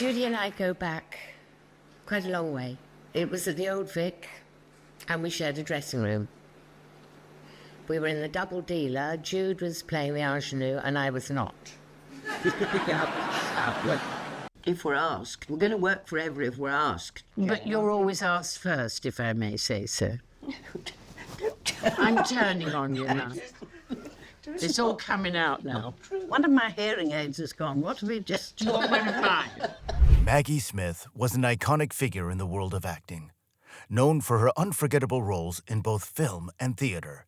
Judi and I go back quite a long way. It was at the Old Vic, and we shared a dressing room. We were in the double dealer. Jude was playing the ingenue, and I was not. If we're asked, we're going to work forever if we're asked. But you're always asked first, if I may say so. I'm turning on you now. It's all coming out now. One of my hearing aids has gone. What have we just... 2.5. Maggie Smith was an iconic figure in the world of acting, known for her unforgettable roles in both film and theater.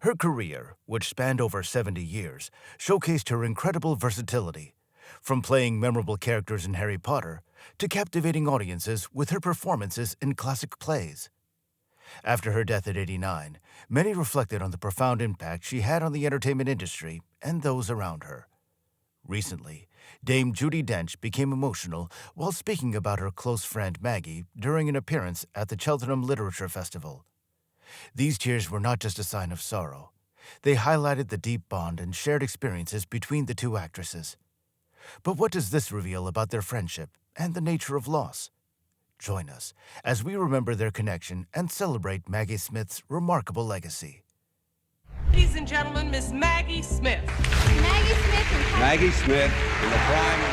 Her career, which spanned over 70 years, showcased her incredible versatility, from playing memorable characters in Harry Potter to captivating audiences with her performances in classic plays. After her death at 89, many reflected on the profound impact she had on the entertainment industry and those around her. Recently, Dame Judi Dench became emotional while speaking about her close friend Maggie during an appearance at the Cheltenham Literature Festival. These tears were not just a sign of sorrow. They highlighted the deep bond and shared experiences between the two actresses. But what does this reveal about their friendship and the nature of loss? Join us as we remember their connection and celebrate Maggie Smith's remarkable legacy. Ladies and gentlemen, Miss Maggie Smith. Maggie Smith and Maggie Smith in the prime of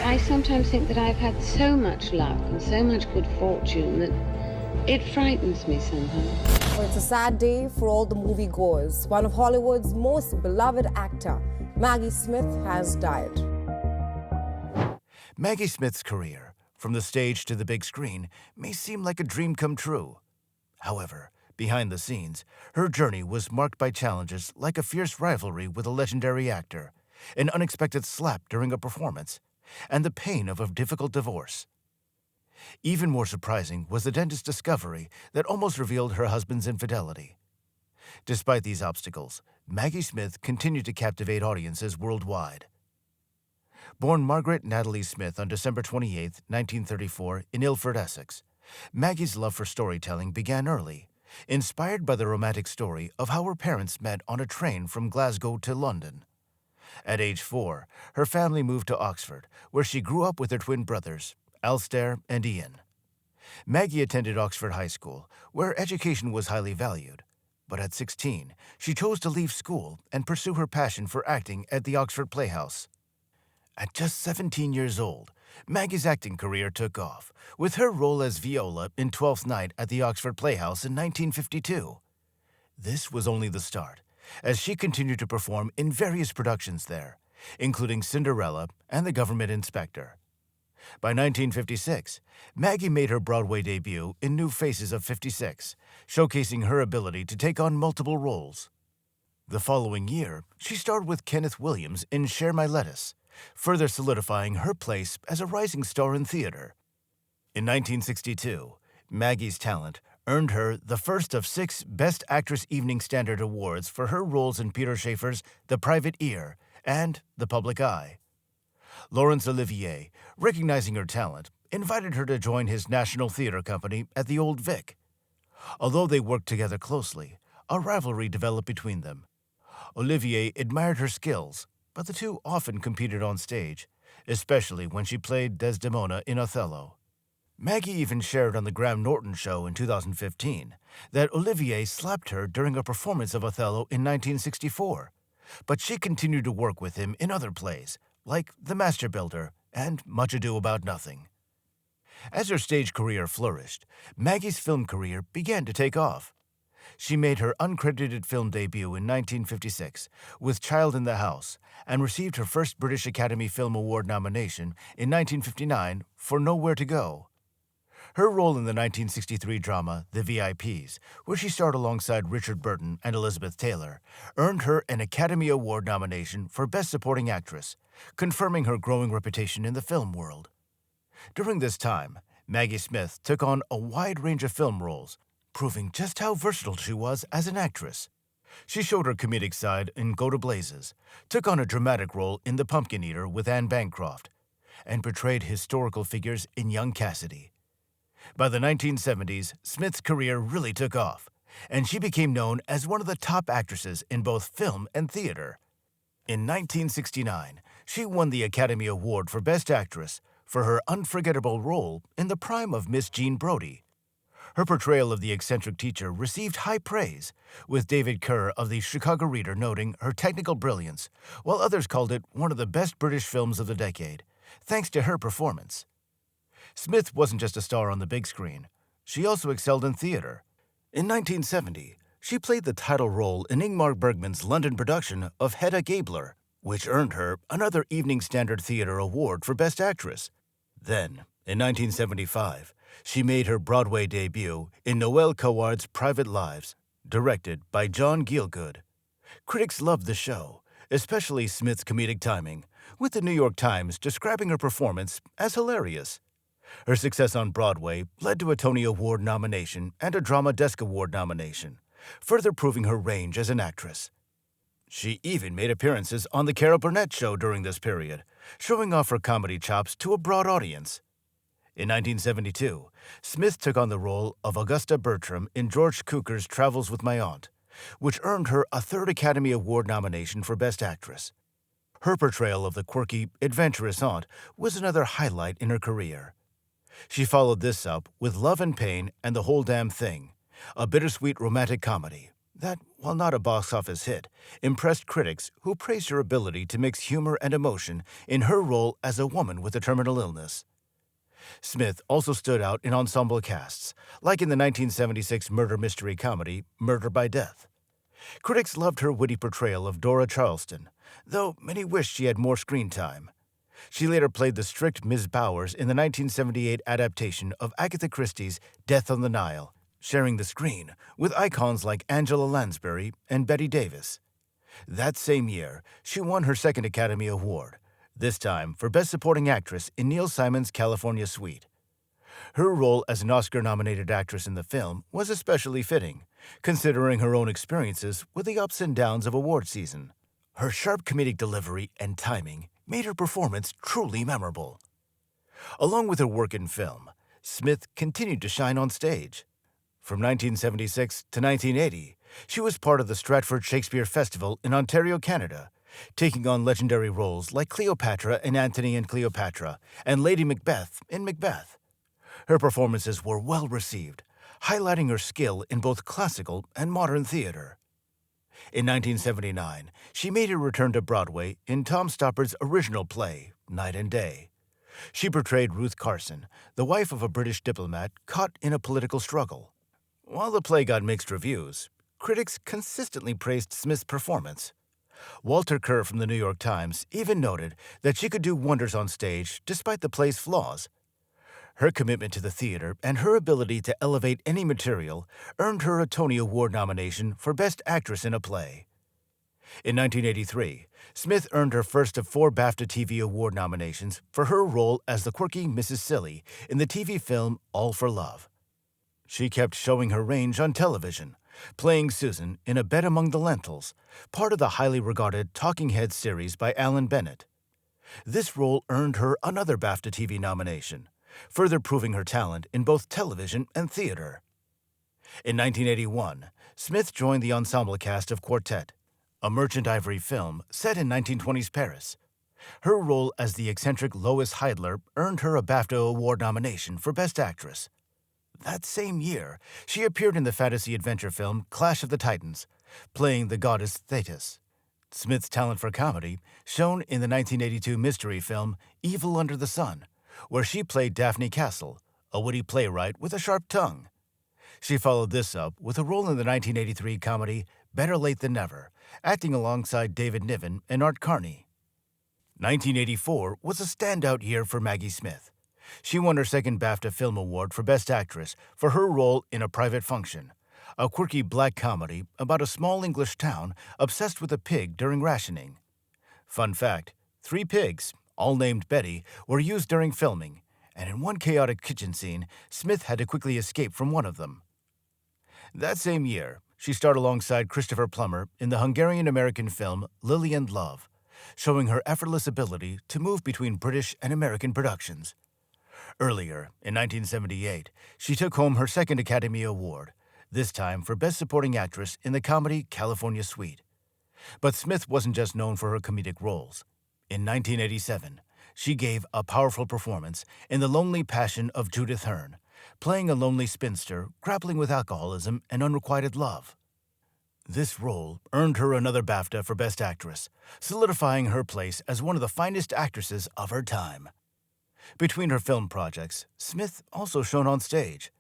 her. I sometimes think that I've had so much luck and so much good fortune that it frightens me somehow. Well, it's a sad day for all the moviegoers. One of Hollywood's most beloved actor, Maggie Smith, has died. Maggie Smith's career, from the stage to the big screen, may seem like a dream come true. However, behind the scenes, her journey was marked by challenges like a fierce rivalry with a legendary actor, an unexpected slap during a performance, and the pain of a difficult divorce. Even more surprising was the dentist's discovery that almost revealed her husband's infidelity. Despite these obstacles, Maggie Smith continued to captivate audiences worldwide. Born Margaret Natalie Smith on December 28, 1934, in Ilford, Essex, Maggie's love for storytelling began early, inspired by the romantic story of how her parents met on a train from Glasgow to London. At age 4, her family moved to Oxford, where she grew up with her twin brothers, Alastair and Ian. Maggie attended Oxford High School, where education was highly valued. But at 16, she chose to leave school and pursue her passion for acting at the Oxford Playhouse. At just 17 years old, Maggie's acting career took off, with her role as Viola in Twelfth Night at the Oxford Playhouse in 1952. This was only the start, as she continued to perform in various productions there, including Cinderella and The Government Inspector. By 1956, Maggie made her Broadway debut in New Faces of 56, showcasing her ability to take on multiple roles. The following year, she starred with Kenneth Williams in Share My Lettuce, further solidifying her place as a rising star in theater. In 1962, Maggie's talent earned her the first of 6 Best Actress Evening Standard Awards for her roles in Peter Shaffer's The Private Ear and The Public Eye. Laurence Olivier, recognizing her talent, invited her to join his National Theatre Company at the Old Vic. Although they worked together closely, a rivalry developed between them. Olivier admired her skills, but the two often competed on stage, especially when she played Desdemona in Othello. Maggie even shared on the Graham Norton Show in 2015 that Olivier slapped her during a performance of Othello in 1964, but she continued to work with him in other plays, like The Master Builder and Much Ado About Nothing. As her stage career flourished, Maggie's film career began to take off. She made her uncredited film debut in 1956 with Child in the House and received her first British Academy Film Award nomination in 1959 for Nowhere to Go. Her role in the 1963 drama The VIPs, where she starred alongside Richard Burton and Elizabeth Taylor, earned her an Academy Award nomination for Best Supporting Actress, confirming her growing reputation in the film world. During this time, Maggie Smith took on a wide range of film roles, proving just how versatile she was as an actress. She showed her comedic side in Go to Blazes, took on a dramatic role in The Pumpkin Eater with Anne Bancroft, and portrayed historical figures in Young Cassidy. By the 1970s, Smith's career really took off, and she became known as one of the top actresses in both film and theater. In 1969, She won the Academy Award for Best Actress for her unforgettable role in the prime of Miss Jean Brodie. Her portrayal of the eccentric teacher received high praise, with David Kerr of the Chicago Reader noting her technical brilliance, while others called it one of the best British films of the decade, thanks to her performance. Smith wasn't just a star on the big screen. She also excelled in theater. In 1970, she played the title role in Ingmar Bergman's London production of Hedda Gabler, which earned her another Evening Standard Theatre Award for Best Actress. Then, in 1975, she made her Broadway debut in Noel Coward's Private Lives, directed by John Gielgud. Critics loved the show, especially Smith's comedic timing, with the New York Times describing her performance as hilarious. Her success on Broadway led to a Tony Award nomination and a Drama Desk Award nomination, further proving her range as an actress. She even made appearances on The Carol Burnett Show during this period, showing off her comedy chops to a broad audience. In 1972, Smith took on the role of Augusta Bertram in George Cukor's Travels with My Aunt, which earned her a third Academy Award nomination for Best Actress. Her portrayal of the quirky, adventurous aunt was another highlight in her career. She followed this up with Love and Pain and The Whole Damn Thing, a bittersweet romantic comedy that, while not a box office hit, impressed critics who praised her ability to mix humor and emotion in her role as a woman with a terminal illness. Smith also stood out in ensemble casts, like in the 1976 murder mystery comedy Murder by Death. Critics loved her witty portrayal of Dora Charleston, though many wished she had more screen time. She later played the strict Ms. Bowers in the 1978 adaptation of Agatha Christie's Death on the Nile, sharing the screen with icons like Angela Lansbury and Bette Davis. That same year, she won her second Academy Award, this time for Best Supporting Actress in Neil Simon's California Suite. Her role as an Oscar-nominated actress in the film was especially fitting, considering her own experiences with the ups and downs of award season. Her sharp comedic delivery and timing made her performance truly memorable. Along with her work in film, Smith continued to shine on stage. From 1976 to 1980, she was part of the Stratford Shakespeare Festival in Ontario, Canada, taking on legendary roles like Cleopatra in Antony and Cleopatra and Lady Macbeth in Macbeth. Her performances were well received, highlighting her skill in both classical and modern theater. In 1979, she made her return to Broadway in Tom Stoppard's original play, Night and Day. She portrayed Ruth Carson, the wife of a British diplomat caught in a political struggle. While the play got mixed reviews, critics consistently praised Smith's performance. Walter Kerr from the New York Times even noted that she could do wonders on stage despite the play's flaws. Her commitment to the theater and her ability to elevate any material earned her a Tony Award nomination for Best Actress in a Play. In 1983, Smith earned her first of 4 BAFTA TV Award nominations for her role as the quirky Mrs. Silly in the TV film All for Love. She kept showing her range on television, playing Susan in A Bed Among the Lentils, part of the highly regarded Talking Heads series by Alan Bennett. This role earned her another BAFTA TV nomination, further proving her talent in both television and theater. In 1981, Smith joined the ensemble cast of Quartet, a Merchant Ivory film set in 1920s Paris. Her role as the eccentric Lois Heidler earned her a BAFTA Award nomination for Best Actress. That same year, she appeared in the fantasy adventure film Clash of the Titans, playing the goddess Thetis. Smith's talent for comedy shone in the 1982 mystery film Evil Under the Sun, where she played Daphne Castle, a witty playwright with a sharp tongue. She followed this up with a role in the 1983 comedy Better Late Than Never, acting alongside David Niven and Art Carney. 1984 was a standout year for Maggie Smith. She won her second BAFTA Film Award for Best Actress for her role in A Private Function, a quirky black comedy about a small English town obsessed with a pig during rationing. Fun fact, 3 pigs, all named Betty, were used during filming, and in one chaotic kitchen scene, Smith had to quickly escape from one of them. That same year, she starred alongside Christopher Plummer in the Hungarian-American film Lily and Love, showing her effortless ability to move between British and American productions. Earlier, in 1978, she took home her second Academy Award, this time for Best Supporting Actress in the comedy California Suite. But Smith wasn't just known for her comedic roles. In 1987, she gave a powerful performance in The Lonely Passion of Judith Hearn, playing a lonely spinster grappling with alcoholism and unrequited love. This role earned her another BAFTA for Best Actress, solidifying her place as one of the finest actresses of her time. Between her film projects, Smith also shone on stage.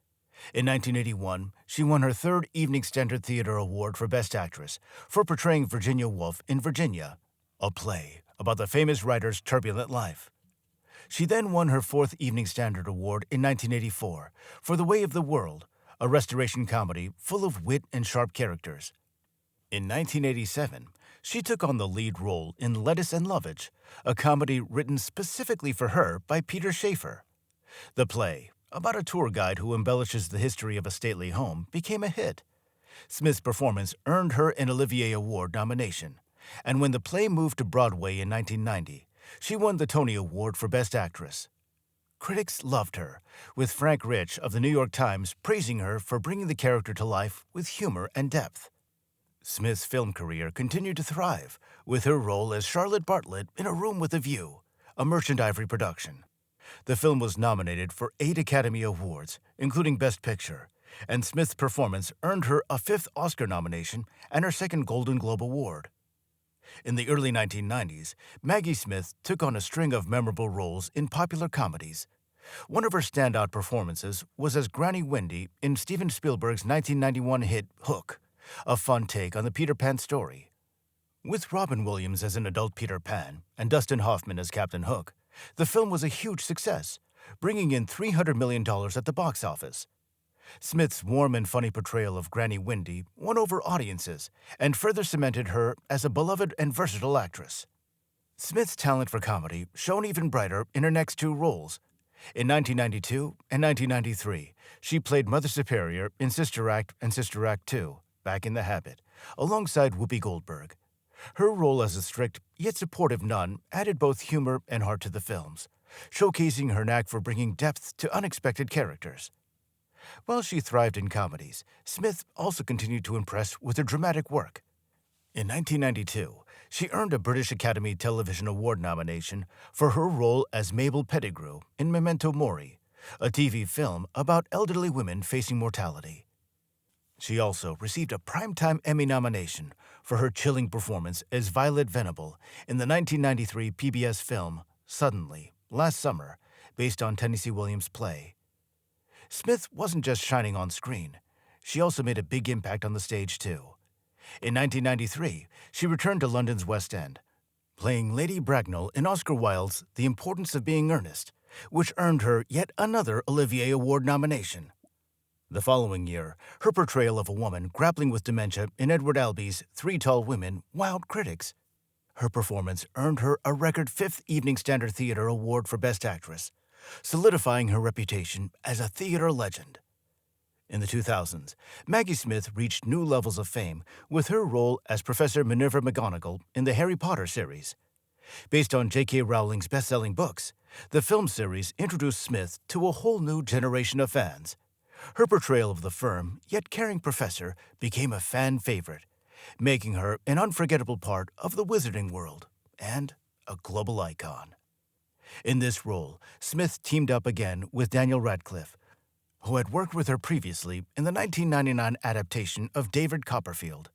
In 1981, she won her third Evening Standard Theater Award for Best Actress for portraying Virginia Woolf in Virginia, a play about the famous writer's turbulent life. She then won her fourth Evening Standard Award in 1984 for The Way of the World, a restoration comedy full of wit and sharp characters. In 1987, she took on the lead role in Lettuce and Lovage, a comedy written specifically for her by Peter Shaffer. The play, about a tour guide who embellishes the history of a stately home, became a hit. Smith's performance earned her an Olivier Award nomination, and when the play moved to Broadway in 1990, she won the Tony Award for Best Actress. Critics loved her, with Frank Rich of the New York Times praising her for bringing the character to life with humor and depth. Smith's film career continued to thrive, with her role as Charlotte Bartlett in A Room with a View, a Merchant Ivory production. The film was nominated for 8 Academy Awards, including Best Picture, and Smith's performance earned her a 5th Oscar nomination and her 2nd Golden Globe Award. In the early 1990s, Maggie Smith took on a string of memorable roles in popular comedies. One of her standout performances was as Granny Wendy in Steven Spielberg's 1991 hit Hook, a fun take on the Peter Pan story. With Robin Williams as an adult Peter Pan and Dustin Hoffman as Captain Hook, the film was a huge success, bringing in $300 million at the box office. Smith's warm and funny portrayal of Granny Wendy won over audiences and further cemented her as a beloved and versatile actress. Smith's talent for comedy shone even brighter in her next 2 roles. In 1992 and 1993, she played Mother Superior in Sister Act and Sister Act 2, Back in the Habit, alongside Whoopi Goldberg. Her role as a strict yet supportive nun added both humor and heart to the films, showcasing her knack for bringing depth to unexpected characters. While she thrived in comedies, Smith also continued to impress with her dramatic work. In 1992, she earned a British Academy Television Award nomination for her role as Mabel Pettigrew in Memento Mori, a TV film about elderly women facing mortality. She also received a Primetime Emmy nomination for her chilling performance as Violet Venable in the 1993 PBS film Suddenly, Last Summer, based on Tennessee Williams' play. Smith wasn't just shining on screen. She also made a big impact on the stage, too. In 1993, she returned to London's West End, playing Lady Bracknell in Oscar Wilde's The Importance of Being Earnest, which earned her yet another Olivier Award nomination. The following year, her portrayal of a woman grappling with dementia in Edward Albee's 3 Tall Women wowed critics. Her performance earned her a record 5th Evening Standard Theater Award for Best Actress, solidifying her reputation as a theater legend. In the 2000s, Maggie Smith reached new levels of fame with her role as Professor Minerva McGonagall in the Harry Potter series. Based on J.K. Rowling's best-selling books, the film series introduced Smith to a whole new generation of fans. Her portrayal of the firm, yet caring professor became a fan favorite, making her an unforgettable part of the wizarding world and a global icon. In this role, Smith teamed up again with Daniel Radcliffe, who had worked with her previously in the 1999 adaptation of David Copperfield.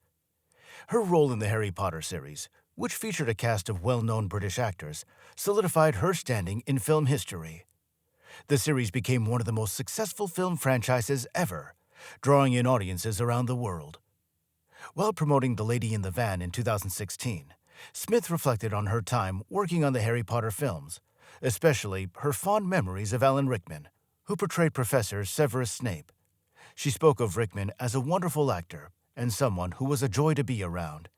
Her role in the Harry Potter series, which featured a cast of well-known British actors, solidified her standing in film history. The series became one of the most successful film franchises ever, drawing in audiences around the world. While promoting The Lady in the Van in 2016, Smith reflected on her time working on the Harry Potter films, especially her fond memories of Alan Rickman, who portrayed Professor Severus Snape. She spoke of Rickman as a wonderful actor and someone who was a joy to be around.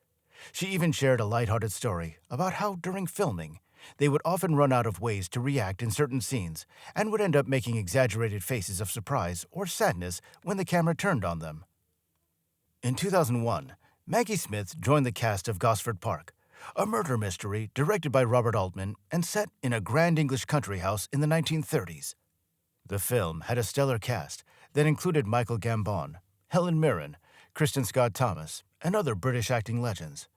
She even shared a lighthearted story about how, during filming, they would often run out of ways to react in certain scenes and would end up making exaggerated faces of surprise or sadness when the camera turned on them. In 2001, Maggie Smith joined the cast of Gosford Park, a murder mystery directed by Robert Altman and set in a grand English country house in the 1930s. The film had a stellar cast that included Michael Gambon, Helen Mirren, Kristen Scott Thomas, and other British acting legends.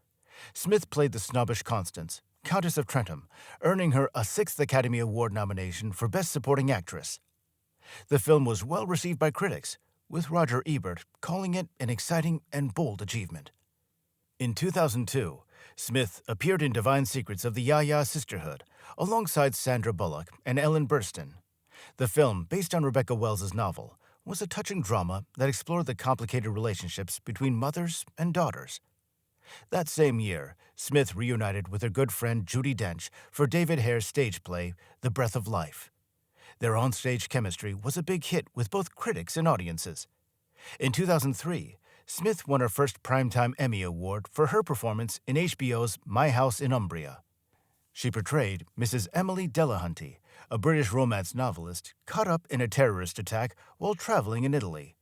Smith played the snobbish Constance, Countess of Trentham, earning her a 6th Academy Award nomination for Best Supporting Actress. The film was well received by critics, with Roger Ebert calling it an exciting and bold achievement. In 2002, Smith appeared in Divine Secrets of the Ya-Ya Sisterhood alongside Sandra Bullock and Ellen Burstyn. The film, based on Rebecca Wells's novel, was a touching drama that explored the complicated relationships between mothers and daughters. That same year, Smith reunited with her good friend Judi Dench for David Hare's stage play, The Breath of Life. Their onstage chemistry was a big hit with both critics and audiences. In 2003, Smith won her first Primetime Emmy Award for her performance in HBO's My House in Umbria. She portrayed Mrs. Emily Delahunty, a British romance novelist caught up in a terrorist attack while traveling in Italy.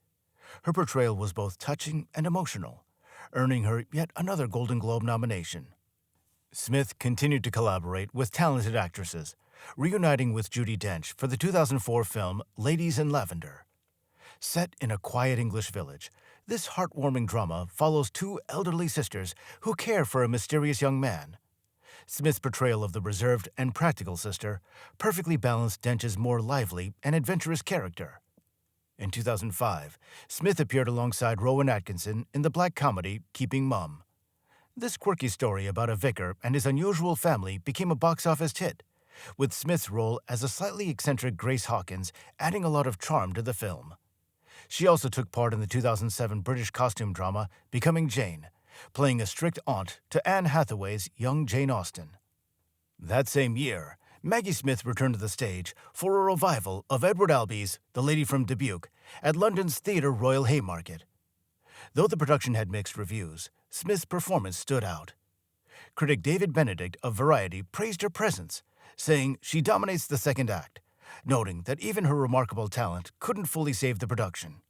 Her portrayal was both touching and emotional, earning her yet another Golden Globe nomination. Smith continued to collaborate with talented actresses, reuniting with Judi Dench for the 2004 film Ladies in Lavender. Set in a quiet English village, this heartwarming drama follows two elderly sisters who care for a mysterious young man. Smith's portrayal of the reserved and practical sister perfectly balanced Dench's more lively and adventurous character. In 2005, Smith appeared alongside Rowan Atkinson in the black comedy Keeping Mum. This quirky story about a vicar and his unusual family became a box office hit, with Smith's role as a slightly eccentric Grace Hawkins adding a lot of charm to the film. She also took part in the 2007 British costume drama Becoming Jane, playing a strict aunt to Anne Hathaway's young Jane Austen. That same year, Maggie Smith returned to the stage for a revival of Edward Albee's The Lady from Dubuque at London's Theatre Royal Haymarket. Though the production had mixed reviews, Smith's performance stood out. Critic David Benedict of Variety praised her presence, saying she dominates the second act, noting that even her remarkable talent couldn't fully save the production.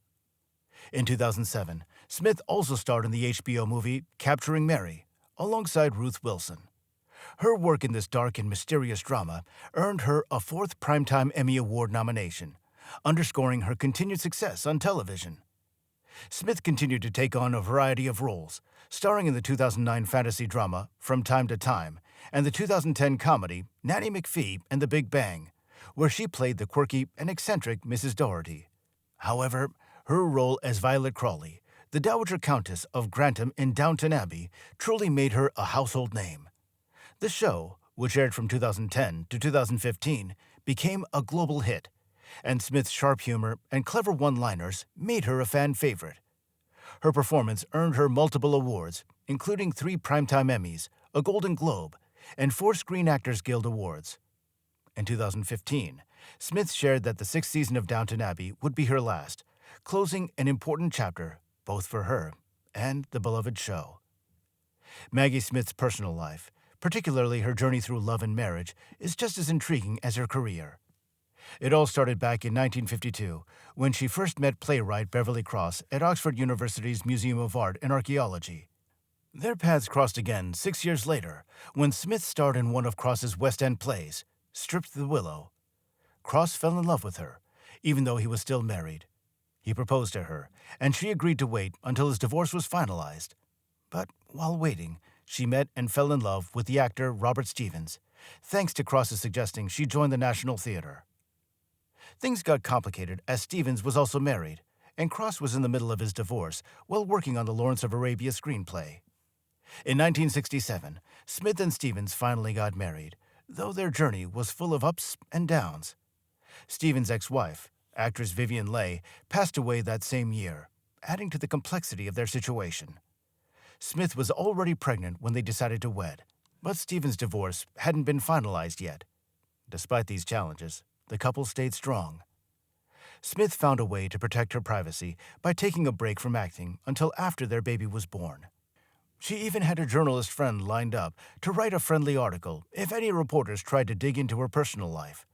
In 2007, Smith also starred in the HBO movie Capturing Mary, alongside Ruth Wilson. Her work in this dark and mysterious drama earned her a 4th Primetime Emmy Award nomination, underscoring her continued success on television. Smith continued to take on a variety of roles, starring in the 2009 fantasy drama From Time to Time and the 2010 comedy Nanny McPhee and the Big Bang, where she played the quirky and eccentric Mrs. Doherty. However, her role as Violet Crawley, the Dowager Countess of Grantham in Downton Abbey, truly made her a household name. The show, which aired from 2010 to 2015, became a global hit, and Smith's sharp humor and clever one-liners made her a fan favorite. Her performance earned her multiple awards, including 3 Primetime Emmys, a Golden Globe, and 4 Screen Actors Guild Awards. In 2015, Smith shared that the 6th season of Downton Abbey would be her last, closing an important chapter both for her and the beloved show. Maggie Smith's personal life, particularly her journey through love and marriage, is just as intriguing as her career. It all started back in 1952, when she first met playwright Beverly Cross at Oxford University's Museum of Art and Archaeology. Their paths crossed again 6 years later, when Smith starred in one of Cross's West End plays, Stripped the Willow. Cross fell in love with her, even though he was still married. He proposed to her, and she agreed to wait until his divorce was finalized. But while waiting, she met and fell in love with the actor Robert Stevens, thanks to Cross's suggesting she join the National Theatre. Things got complicated as Stevens was also married, and Cross was in the middle of his divorce while working on the Lawrence of Arabia screenplay. In 1967, Smith and Stevens finally got married, though their journey was full of ups and downs. Stevens' ex-wife, actress Vivien Leigh, passed away that same year, adding to the complexity of their situation. Smith was already pregnant when they decided to wed, but Stevens' divorce hadn't been finalized yet. Despite these challenges, the couple stayed strong. Smith found a way to protect her privacy by taking a break from acting until after their baby was born. She even had a journalist friend lined up to write a friendly article if any reporters tried to dig into her personal life.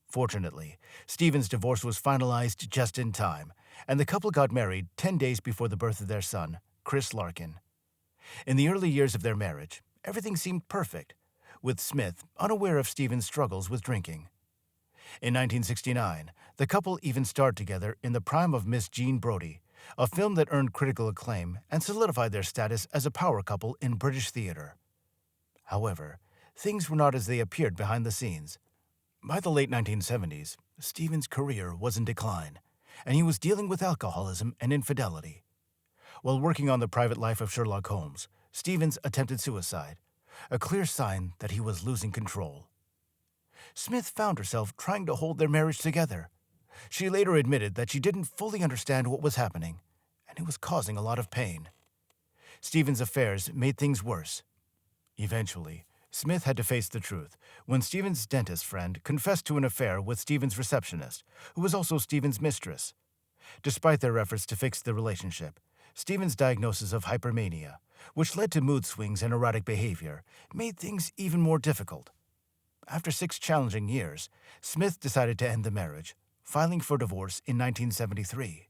Fortunately, Stevens' divorce was finalized just in time, and the couple got married 10 days before the birth of their son, Chris Larkin. In the early years of their marriage, everything seemed perfect, with Smith unaware of Stevens' struggles with drinking. In 1969, the couple even starred together in The Prime of Miss Jean Brodie, a film that earned critical acclaim and solidified their status as a power couple in British theatre. However, things were not as they appeared behind the scenes. By the late 1970s, Stephen's career was in decline, and he was dealing with alcoholism and infidelity. While working on the private life of Sherlock Holmes, Stevens attempted suicide, a clear sign that he was losing control. Smith found herself trying to hold their marriage together. She later admitted that she didn't fully understand what was happening, and it was causing a lot of pain. Stevens' affairs made things worse. Eventually, Smith had to face the truth when Stevens' dentist friend confessed to an affair with Stevens' receptionist, who was also Stevens' mistress. Despite their efforts to fix the relationship, Stevens' diagnosis of hypermania, which led to mood swings and erratic behavior, made things even more difficult. After 6 challenging years, Smith decided to end the marriage, filing for divorce in 1973.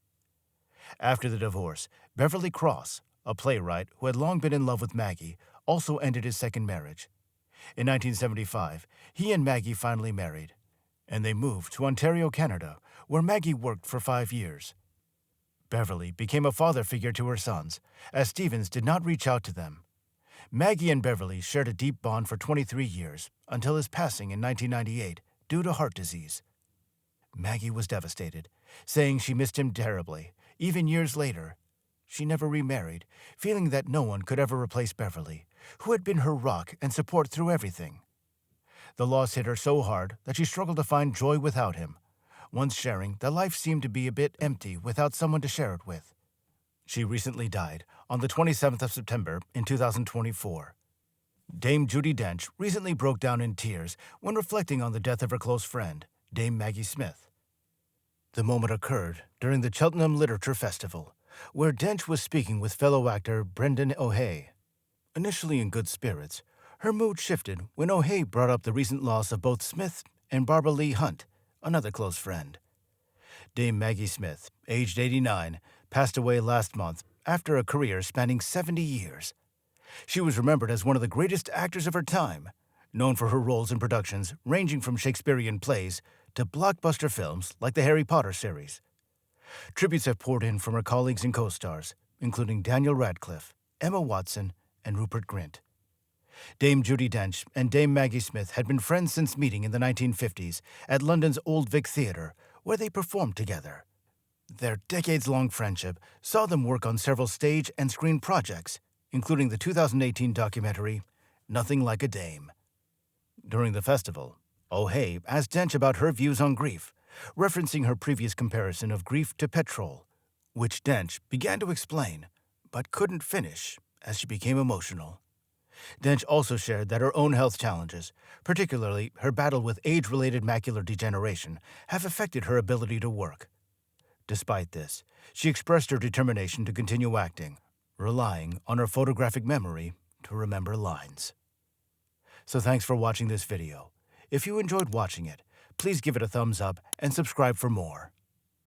After the divorce, Beverly Cross, a playwright who had long been in love with Maggie, also ended his second marriage. In 1975, he and Maggie finally married, and they moved to Ontario, Canada, where Maggie worked for 5 years. Beverly became a father figure to her sons, as Stevens did not reach out to them. Maggie and Beverly shared a deep bond for 23 years, until his passing in 1998 due to heart disease. Maggie was devastated, saying she missed him terribly, even years later. She never remarried, feeling that no one could ever replace Beverly, who had been her rock and support through everything. The loss hit her so hard that she struggled to find joy without him, once sharing that life seemed to be a bit empty without someone to share it with. She recently died on the 27th of September in 2024. Dame Judi Dench recently broke down in tears when reflecting on the death of her close friend, Dame Maggie Smith. The moment occurred during the Cheltenham Literature Festival, where Dench was speaking with fellow actor Brendan O'Hay. Initially in good spirits, her mood shifted when O'Hay brought up the recent loss of both Smith and Barbara Lee Hunt, another close friend. Dame Maggie Smith, aged 89, passed away last month after a career spanning 70 years. She was remembered as one of the greatest actors of her time, known for her roles in productions ranging from Shakespearean plays to blockbuster films like the Harry Potter series. Tributes have poured in from her colleagues and co-stars, including Daniel Radcliffe, Emma Watson, and Rupert Grint. Dame Judi Dench and Dame Maggie Smith had been friends since meeting in the 1950s at London's Old Vic Theatre, where they performed together. Their decades-long friendship saw them work on several stage and screen projects, including the 2018 documentary, Nothing Like a Dame. During the festival, O'Hay asked Dench about her views on grief, referencing her previous comparison of grief to petrol, which Dench began to explain, but couldn't finish as she became emotional. Dench also shared that her own health challenges, particularly her battle with age-related macular degeneration, have affected her ability to work. Despite this, she expressed her determination to continue acting, relying on her photographic memory to remember lines. So thanks for watching this video. If you enjoyed watching it, please give it a thumbs up and subscribe for more.